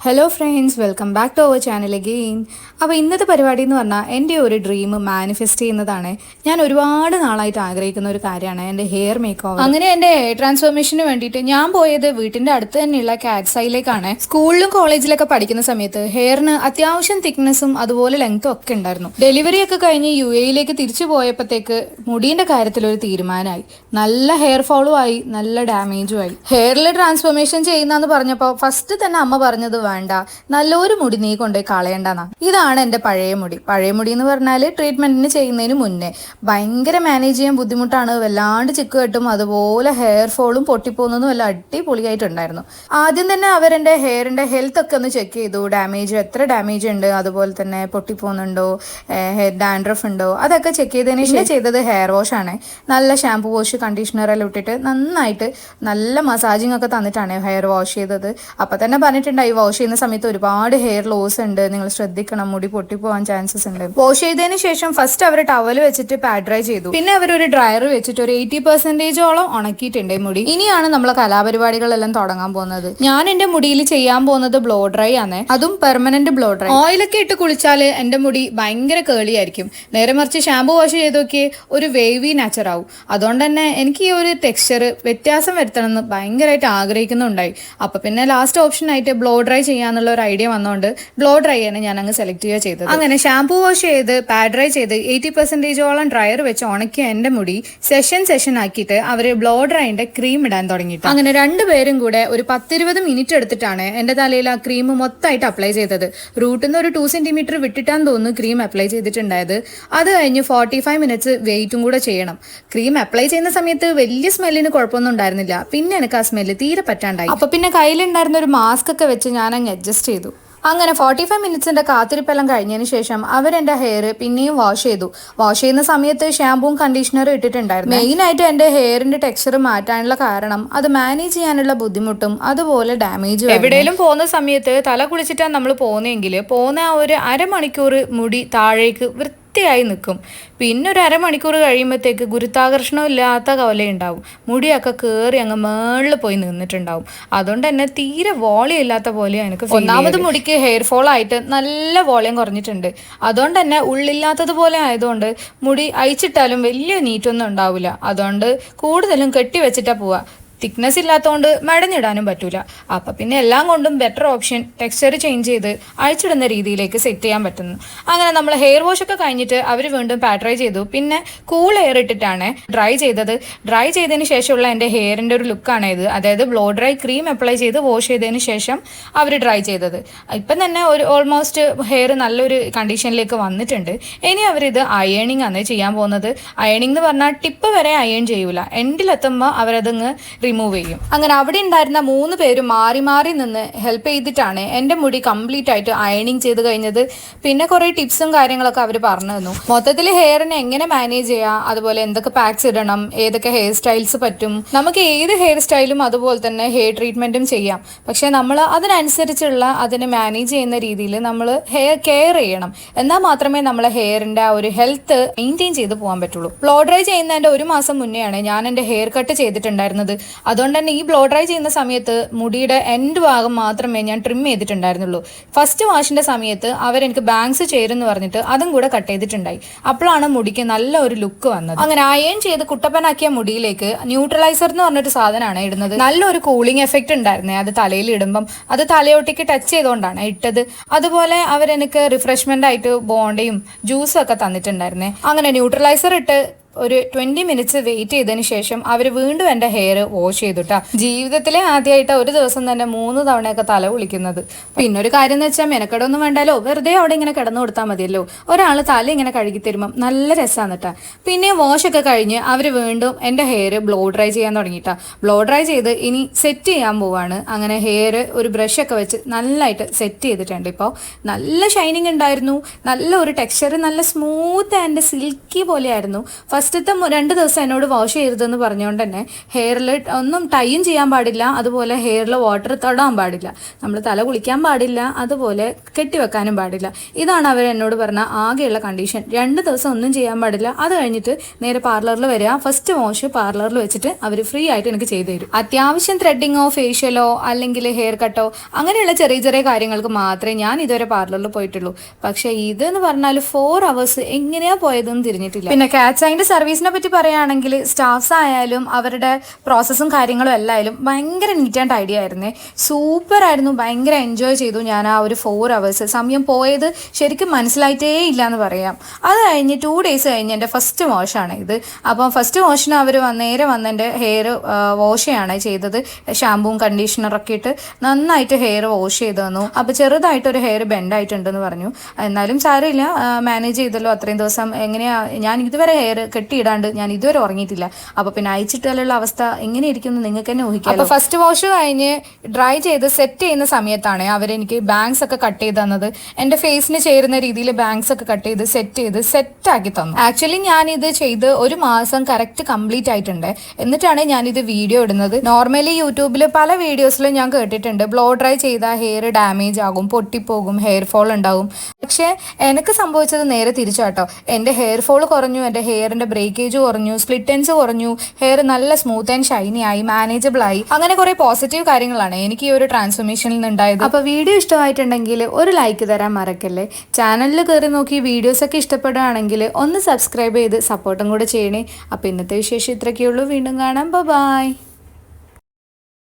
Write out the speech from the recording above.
Hello friends, welcome back to our channel again. അപ്പോൾ ഇന്നത്തെ പരിപാടി എന്ന് പറഞ്ഞാൽ എൻ്റെ ഒരു ഡ്രീം മാനിഫെസ്റ്റ് ചെയ്യുന്നതാണ്. ഞാൻ ഒരുപാട് നാളായിട്ട് ആഗ്രഹിക്കുന്ന ഒരു കാര്യമാണ് എൻ്റെ ഹെയർ മേക്ക് ഓവർ. അങ്ങനെ എൻ്റെ ഹെയർ ട്രാൻസ്ഫോർമേഷന് വേണ്ടിയിട്ട് ഞാൻ പോയത് വീട്ടിൻ്റെ അടുത്ത് തന്നെയുള്ള കാറ്റ്സൈലേക്കാണ്. സ്കൂളിലും കോളേജിലൊക്കെ പഠിക്കുന്ന സമയത്ത് ഹെയറിന് അത്യാവശ്യം തിക്നെസ്സും അതുപോലെ ലെങ്ത്തും ഒക്കെ ഉണ്ടായിരുന്നു. ഡെലിവറി ഒക്കെ കഴിഞ്ഞ് UAE തിരിച്ചു പോയപ്പോഴത്തേക്ക് മുടീൻ്റെ കാര്യത്തിൽ ഒരു തീരുമാനമായി. നല്ല ഹെയർ ഫോളും ആയി, നല്ല ഡാമേജും ആയി. ഹെയറിൽ ട്രാൻസ്ഫോർമേഷൻ ചെയ്യുന്നതെന്ന് പറഞ്ഞപ്പോൾ ഫസ്റ്റ് തന്നെ അമ്മ പറഞ്ഞത് വേണ്ട, നല്ലൊരു മുടി നീ കൊണ്ടുപോയി കളയണ്ടെന്നാ. ഇതാണ് എൻ്റെ പഴയ മുടി എന്ന് പറഞ്ഞാൽ ട്രീറ്റ്മെന്റിന് ചെയ്യുന്നതിന് മുന്നേ ഭയങ്കര മാനേജ് ചെയ്യാൻ ബുദ്ധിമുട്ടാണ്. വല്ലാണ്ട് ചിക്ക് കെട്ടും, അതുപോലെ ഹെയർ ഫോളും പൊട്ടിപ്പോകുന്നതും എല്ലാം അടിപൊളിയായിട്ടുണ്ടായിരുന്നു. ആദ്യം തന്നെ അവരെൻ്റെ ഹെയറിൻ്റെ ഹെൽത്ത് ഒക്കെ ഒന്ന് ചെക്ക് ചെയ്തു. എത്ര ഡാമേജ് ഉണ്ട്, അതുപോലെ തന്നെ പൊട്ടിപ്പോകുന്നുണ്ടോ, ഹെയർ ഡാൻഡ്രഫ് ഉണ്ടോ, അതൊക്കെ ചെക്ക് ചെയ്തതിന് ശേഷം ചെയ്തത് ഹെയർ വാഷ് ആണ്. നല്ല ഷാംപൂ വാഷ്, കണ്ടീഷണറെല്ലാം ഇട്ടിട്ട് നന്നായിട്ട് നല്ല മസാജിങ് ഒക്കെ തന്നിട്ടാണ് ഹെയർ വാഷ് ചെയ്തത്. അപ്പം തന്നെ പറഞ്ഞിട്ടുണ്ടായി വാഷ് ചെയ്യുന്ന സമയത്ത് ഒരുപാട് ഹെയർ ലോസ് ഉണ്ട്, നിങ്ങൾ ശ്രദ്ധിക്കണം, മുടി പൊട്ടിപ്പോവാൻ ചാൻസസ് ഉണ്ട്. വാഷ് ചെയ്തതിന് ശേഷം ഫസ്റ്റ് അവർ ടവൽ വെച്ചിട്ട് പാഡ് ഡ്രൈ ചെയ്തു. പിന്നെ അവർ ഒരു ഡ്രയർ വെച്ചിട്ട് ഒരു 80% ഉണക്കിയിട്ടുണ്ട് മുടി. ഇനിയാണ് നമ്മളെ കലാപരിപാടികളെല്ലാം തുടങ്ങാൻ പോകുന്നത്. ഞാൻ എന്റെ മുടിയിൽ ചെയ്യാൻ പോകുന്നത് ബ്ലോ ഡ്രൈ ആണ്, അതും പെർമനന്റ് ബ്ലോ ഡ്രൈ. ഓയിലൊക്കെ ഇട്ട് കുളിച്ചാൽ എന്റെ മുടി ഭയങ്കര കേളി ആയിരിക്കും. നേരെ മറിച്ച് ഷാമ്പു വാഷ് ചെയ്ത് നോക്കിയേ ഒരു വേവി നാച്ചർ ആവും. അതുകൊണ്ട് തന്നെ എനിക്ക് ഈ ഒരു ടെക്സ്ചർ വ്യത്യാസം വരുത്തണം എന്ന് ഭയങ്കരമായിട്ട് ആഗ്രഹിക്കുന്നുണ്ടായി. അപ്പൊ പിന്നെ ലാസ്റ്റ് ഓപ്ഷൻ ആയിട്ട് ബ്ലോ ഡ്രൈ ചെയ്യാന്നുള്ള ഒരു ഐഡിയ വന്നുകൊണ്ട് ബ്ലോ ഡ്രൈ ആണ് ഞാൻ അങ്ങ് സെലക്ട് ചെയ്യുക ചെയ്തത്. അങ്ങനെ ഷാംപൂ വാഷ് ചെയ്ത് പാഡ് ഡ്രൈ ചെയ്ത് 80% ഡ്രയർ വെച്ച് ഉണക്കിയ എന്റെ മുടി സെഷൻ ആക്കിയിട്ട് അവര് ബ്ലോ ഡ്രൈന്റെ ക്രീം ഇടാൻ തുടങ്ങിയിട്ട് അങ്ങനെ രണ്ടുപേരും കൂടെ ഒരു 10-20 മിനിറ്റ് എടുത്തിട്ടാണ് എന്റെ തലയിൽ ആ ക്രീം മൊത്തമായിട്ട് അപ്ലൈ ചെയ്തത്. റൂട്ടിൽ നിന്ന് ഒരു 2 സെന്റിമീറ്റർ വിട്ടിട്ടാന്ന് തോന്നുന്നു ക്രീം അപ്ലൈ ചെയ്തിട്ടുണ്ടായത്. അത് കഴിഞ്ഞ് 45 മിനിറ്റ്സ് വെയിറ്റും കൂടെ ചെയ്യണം. ക്രീം അപ്ലൈ ചെയ്യുന്ന സമയത്ത് വലിയ സ്മെല്ലിന് കുഴപ്പമൊന്നും ഉണ്ടായിരുന്നില്ല. പിന്നെ എനിക്ക് ആ സ്മെല്ല് തീരെ പറ്റാണ്ടായി. അപ്പൊ പിന്നെ കയ്യിലുണ്ടായിരുന്ന ഒരു മാസ്ക് ഒക്കെ വെച്ച് ഞാൻ അങ്ങ് അഡ്ജസ്റ്റ് ചെയ്തു. അങ്ങനെ 45 മിനിറ്റ്സിന്റെ കാത്തിരിപ്പെല്ലാം കഴിഞ്ഞതിന് ശേഷം അവരെന്റെ ഹെയർ പിന്നെയും വാഷ് ചെയ്തു. വാഷ് ചെയ്യുന്ന സമയത്ത് ഷാമ്പൂവും കണ്ടീഷണറും ഇട്ടിട്ടുണ്ടായിരുന്നു. മെയിനായിട്ട് എന്റെ ഹെയറിന്റെ ടെക്സ്ചർ മാറ്റാനുള്ള കാരണം അത് മാനേജ് ചെയ്യാനുള്ള ബുദ്ധിമുട്ടും അതുപോലെ ഡാമേജും. എവിടെയെങ്കിലും പോകുന്ന സമയത്ത് തല കുളിച്ചിട്ടാണ് നമ്മൾ പോകുന്നതെങ്കിൽ പോകുന്ന ആ ഒരു അരമണിക്കൂർ മുടി താഴേക്ക് വൃത്തിയായി നിൽക്കും. പിന്നെ ഒരു അരമണിക്കൂർ കഴിയുമ്പോഴത്തേക്ക് ഗുരുത്വാകർഷണം ഇല്ലാത്ത കവലയുണ്ടാവും. മുടിയൊക്കെ കയറി അങ്ങ് മേളിൽ പോയി നിന്നിട്ടുണ്ടാവും. അതുകൊണ്ട് തന്നെ തീരെ വോളിയം ഇല്ലാത്ത പോലെയാണ് എനിക്ക്. ഒന്നാമത് മുടിക്ക് ഹെയർ ഫോൾ ആയിട്ട് നല്ല വോളിയം കുറഞ്ഞിട്ടുണ്ട്. അതുകൊണ്ട് തന്നെ ഉള്ളില്ലാത്തതുപോലെ ആയതുകൊണ്ട് മുടി അയച്ചിട്ടാലും വലിയ നീറ്റൊന്നും ഉണ്ടാവില്ല. അതുകൊണ്ട് കൂടുതലും കെട്ടിവെച്ചിട്ടാ പോവുക. തിക്നെസ് ഇല്ലാത്തതുകൊണ്ട് മെടഞ്ഞിടാനും പറ്റൂല. അപ്പം പിന്നെ എല്ലാം കൊണ്ടും ബെറ്റർ ഓപ്ഷൻ ടെക്സ്ചർ ചേഞ്ച് ചെയ്ത് അഴിച്ചിടുന്ന രീതിയിലേക്ക് സെറ്റ് ചെയ്യാൻ പറ്റുന്നു. അങ്ങനെ നമ്മൾ ഹെയർ വാഷ് ഒക്കെ കഴിഞ്ഞിട്ട് അവർ വീണ്ടും പാഡ് ഡ്രൈ ചെയ്തു. പിന്നെ കൂൾ എയർ ഇട്ടിട്ടാണ് ഡ്രൈ ചെയ്തത്. ഡ്രൈ ചെയ്തതിന് ശേഷമുള്ള എൻ്റെ ഹെയറിൻ്റെ ഒരു ലുക്കാണ് ഇത്. അതായത് ബ്ലോ ഡ്രൈ ക്രീം അപ്ലൈ ചെയ്ത് വാഷ് ചെയ്തതിന് ശേഷം അവർ ഡ്രൈ ചെയ്തത്. ഇപ്പം തന്നെ ഒരു ഓൾമോസ്റ്റ് ഹെയർ നല്ലൊരു കണ്ടീഷനിലേക്ക് വന്നിട്ടുണ്ട്. ഇനി അവരിത് അയേണിങ് ആണ് ചെയ്യാൻ പോകുന്നത്. അയേണിംഗ് എന്ന് പറഞ്ഞാൽ ടിപ്പ് വരെ അയേൺ ചെയ്യൂല, എൻഡിലെത്തുമ്പോൾ അവരതങ്ങ് റിമൂവ് ചെയ്യും. അങ്ങനെ അവിടെ ഉണ്ടായിരുന്ന 3 പേരും മാറി മാറി നിന്ന് ഹെൽപ്പ് ചെയ്തിട്ടാണ് എൻ്റെ മുടി കംപ്ലീറ്റ് ആയിട്ട് അയണിങ് ചെയ്ത് കഴിഞ്ഞത്. പിന്നെ കുറേ ടിപ്സും കാര്യങ്ങളൊക്കെ അവർ പറഞ്ഞു തന്നു. മൊത്തത്തിൽ ഹെയറിനെ എങ്ങനെ മാനേജ് ചെയ്യാം, അതുപോലെ എന്തൊക്കെ പാക്സ് ഇടണം, ഏതൊക്കെ ഹെയർ സ്റ്റൈൽസ് പറ്റും, നമുക്ക് ഏത് ഹെയർ സ്റ്റൈലും അതുപോലെ തന്നെ ഹെയർ ട്രീറ്റ്മെന്റും ചെയ്യാം. പക്ഷെ നമ്മൾ അതിനനുസരിച്ചുള്ള അതിനെ മാനേജ് ചെയ്യുന്ന രീതിയിൽ നമ്മൾ ഹെയർ കെയർ ചെയ്യണം. എന്നാൽ മാത്രമേ നമ്മളെ ഹെയറിന്റെ ആ ഒരു ഹെൽത്ത് മെയിൻറ്റെയിൻ ചെയ്ത് പോകാൻ പറ്റുള്ളൂ. ബ്ലോ ഡ്രൈ ചെയ്യുന്നതിന്റെ 1 മാസം മുന്നെയാണ് ഞാൻ എൻ്റെ ഹെയർ കട്ട് ചെയ്തിട്ടുണ്ടായിരുന്നത്. അതുകൊണ്ട് തന്നെ ഈ ബ്ലോ ഡ്രൈ ചെയ്യുന്ന സമയത്ത് മുടിയുടെ എൻഡ് ഭാഗം മാത്രമേ ഞാൻ ട്രിം ചെയ്തിട്ടുണ്ടായിരുന്നുള്ളൂ. ഫസ്റ്റ് വാഷിന്റെ സമയത്ത് അവരെനിക്ക് ബാങ്ക്സ് ചേരുമെന്ന് പറഞ്ഞിട്ട് അതും കൂടെ കട്ട് ചെയ്തിട്ടുണ്ടായി. അപ്പോഴാണ് മുടിക്ക് നല്ല ഒരു ലുക്ക് വന്നത്. അങ്ങനെ അയൺ ചെയ്ത് കുട്ടപ്പനാക്കിയ മുടിയിലേക്ക് ന്യൂട്രലൈസർ എന്ന് പറഞ്ഞൊരു സാധനമാണ് ഇടുന്നത്. നല്ലൊരു കൂളിംഗ് എഫക്റ്റ് ഉണ്ടായിരുന്നേ അത് തലയിൽ ഇടുമ്പം. അത് തലയോട്ടിക്ക് ടച്ച് ചെയ്തുകൊണ്ടാണ് ഇട്ടത്. അതുപോലെ അവരെനിക്ക് റിഫ്രഷ്മെന്റ് ആയിട്ട് ബോണ്ടയും ജ്യൂസും ഒക്കെ തന്നിട്ടുണ്ടായിരുന്നേ. അങ്ങനെ ന്യൂട്രലൈസർ ഇട്ട് ഒരു 20 മിനിറ്റ്സ് വെയിറ്റ് ചെയ്തതിന് ശേഷം അവർ വീണ്ടും എൻ്റെ ഹെയർ വാഷ് ചെയ്തിട്ടാ. ജീവിതത്തിലെ ആദ്യമായിട്ട് ഒരു ദിവസം തന്നെ 3 തവണയൊക്കെ തല കുളിക്കുന്നത്. പിന്നെ ഒരു കാര്യം എന്ന് വെച്ചാൽ മെനക്കെടൊന്നും വേണ്ടല്ലോ, വെറുതെ അവിടെ ഇങ്ങനെ കിടന്നു കൊടുത്താൽ മതിയല്ലോ. ഒരാൾ തല ഇങ്ങനെ കഴുകി തരുമ്പം നല്ല രസമാണ് കേട്ടാ. പിന്നെ വാഷൊക്കെ കഴിഞ്ഞ് അവർ വീണ്ടും എൻ്റെ ഹെയർ ബ്ലോ ഡ്രൈ ചെയ്യാൻ തുടങ്ങിയിട്ടാ. ബ്ലോ ഡ്രൈ ചെയ്ത് ഇനി സെറ്റ് ചെയ്യാൻ പോവാണ്. അങ്ങനെ ഹെയർ ഒരു ബ്രഷൊക്കെ വെച്ച് നല്ലതായിട്ട് സെറ്റ് ചെയ്തിട്ടുണ്ട്. ഇപ്പോൾ നല്ല ഷൈനിങ് ഉണ്ടായിരുന്നു, നല്ല ഒരു ടെക്സ്ചർ, നല്ല സ്മൂത്ത് ആൻഡ് സിൽക്കി പോലെയായിരുന്നു. ഫസ്റ്റത്തെ 2 ദിവസം എന്നോട് വാഷ് ചെയ്യരുതെന്ന് പറഞ്ഞുകൊണ്ട് തന്നെ ഹെയറിൽ ഒന്നും ടൈയും ചെയ്യാൻ പാടില്ല, അതുപോലെ ഹെയറിൽ വാട്ടർ തൊടാൻ പാടില്ല, നമ്മൾ തല കുളിക്കാൻ പാടില്ല, അതുപോലെ കെട്ടിവെക്കാനും പാടില്ല. ഇതാണ് അവർ എന്നോട് പറഞ്ഞ ആകെയുള്ള കണ്ടീഷൻ. 2 ദിവസം ഒന്നും ചെയ്യാൻ പാടില്ല. അത് കഴിഞ്ഞിട്ട് നേരെ പാർലറിൽ വരിക, ഫസ്റ്റ് വാഷ് പാർലറിൽ വെച്ചിട്ട് അവർ ഫ്രീ ആയിട്ട് എനിക്ക് ചെയ്തു തരും. അത്യാവശ്യം ത്രെഡിങ്ങോ ഫേഷ്യലോ അല്ലെങ്കിൽ ഹെയർ കട്ടോ അങ്ങനെയുള്ള ചെറിയ ചെറിയ കാര്യങ്ങൾക്ക് മാത്രമേ ഞാൻ ഇതുവരെ പാർലറിൽ പോയിട്ടുള്ളൂ. പക്ഷേ ഇതെന്ന് പറഞ്ഞാൽ 4 hours എങ്ങനെയാ പോയതെന്ന് തിരിഞ്ഞിട്ടില്ല. പിന്നെ കാറ്റ്സ് ഐൻ്റെ സർവീസിനെ പറ്റി പറയുകയാണെങ്കിൽ സ്റ്റാഫ്സ് ആയാലും അവരുടെ പ്രോസസ്സും കാര്യങ്ങളും എല്ലായാലും ഭയങ്കര നീറ്റ് ആൻഡ് ടൈഡി ആയിരുന്നേ. സൂപ്പർ ആയിരുന്നു, ഭയങ്കര എൻജോയ് ചെയ്തു ഞാൻ ആ ഒരു 4 hours. സമയം പോയത് ശരിക്കും മനസ്സിലായിട്ടേ ഇല്ല എന്ന് പറയാം. അത് കഴിഞ്ഞ് 2 days കഴിഞ്ഞ് എൻ്റെ ഫസ്റ്റ് വാഷാണ് ഇത്. അപ്പം ഫസ്റ്റ് വാഷിന് അവർ നേരെ വന്ന് എൻ്റെ ഹെയർ വാഷ് ചെയ്യാണ് ചെയ്തത്. ഷാമ്പൂവും കണ്ടീഷണറൊക്കെ ഇട്ട് നന്നായിട്ട് ഹെയർ വാഷ് ചെയ്ത് തന്നു. അപ്പോൾ ചെറുതായിട്ടൊരു ഹെയർ ബെൻഡായിട്ടുണ്ടെന്ന് പറഞ്ഞു. എന്നാലും സാരമില്ല, മാനേജ് ചെയ്തല്ലോ അത്രയും ദിവസം. എങ്ങനെയാ, ഞാൻ ഇതുവരെ ഹെയർ കെട്ടിയിടാണ്ട് ഞാൻ ഇതുവരെ ഉറങ്ങിയിട്ടില്ല. അപ്പോൾ പിന്നെ അയച്ചിട്ടുള്ള അവസ്ഥ എങ്ങനെയിരിക്കും എന്ന് നിങ്ങൾക്ക് തന്നെ ഊഹിക്കാം. അപ്പോൾ ഫസ്റ്റ് വാഷ് കഴിഞ്ഞ് ഡ്രൈ ചെയ്ത് സെറ്റ് ചെയ്യുന്ന സമയത്താണ് അവരെനിക്ക് ബാങ്ക്സ് ഒക്കെ കട്ട് ചെയ്ത് തന്നത്. എൻ്റെ ഫേസിന് ചേരുന്ന രീതിയിൽ ബാങ്ക്സ് ഒക്കെ കട്ട് ചെയ്ത് സെറ്റാക്കി തന്നു. ആക്ച്വലി ഞാനിത് ചെയ്ത് 1 മാസം കറക്റ്റ് കംപ്ലീറ്റ് ആയിട്ടുണ്ട്. എന്നിട്ടാണ് ഞാനിത് വീഡിയോ ഇടുന്നത്. നോർമലി യൂട്യൂബിൽ പല വീഡിയോസിലും ഞാൻ കേട്ടിട്ടുണ്ട് ബ്ലോ ഡ്രൈ ചെയ്താൽ ഹെയർ ഡാമേജ് ആകും, പൊട്ടിപ്പോകും, ഹെയർ ഫോൾ ഉണ്ടാവും. പക്ഷേ എനിക്ക് സംഭവിച്ചത് നേരെ തിരിച്ചാട്ടോ. എൻ്റെ ഹെയർ ഫോൾ കുറഞ്ഞു, എൻ്റെ ഹെയറിൻ്റെ ബ്രേക്കേജ് കുറഞ്ഞു, സ്പ്ലിറ്റ് എൻഡ്സ് കുറഞ്ഞു, ഹെയർ നല്ല സ്മൂത്ത് ആൻഡ് ഷൈനി ആയി, മാനേജബിൾ ആയി. അങ്ങനെ കുറേ പോസിറ്റീവ് കാര്യങ്ങളാണ് എനിക്ക് ഈ ഒരു ട്രാൻസ്ഫോർമേഷനിൽ നിന്ന് ഉണ്ടായത്. അപ്പോൾ വീഡിയോ ഇഷ്ടമായിട്ടുണ്ടെങ്കിൽ ഒരു ലൈക്ക് തരാൻ മറക്കല്ലേ. ചാനലിൽ കയറി നോക്കി വീഡിയോസൊക്കെ ഇഷ്ടപ്പെടുകയാണെങ്കിൽ ഒന്ന് സബ്സ്ക്രൈബ് ചെയ്ത് സപ്പോർട്ടും കൂടെ ചെയ്യണേ. അപ്പോൾ ഇന്നത്തെ വിശേഷം ഇത്രയൊക്കെയുള്ളൂ. വീണ്ടും കാണാം. ബൈ.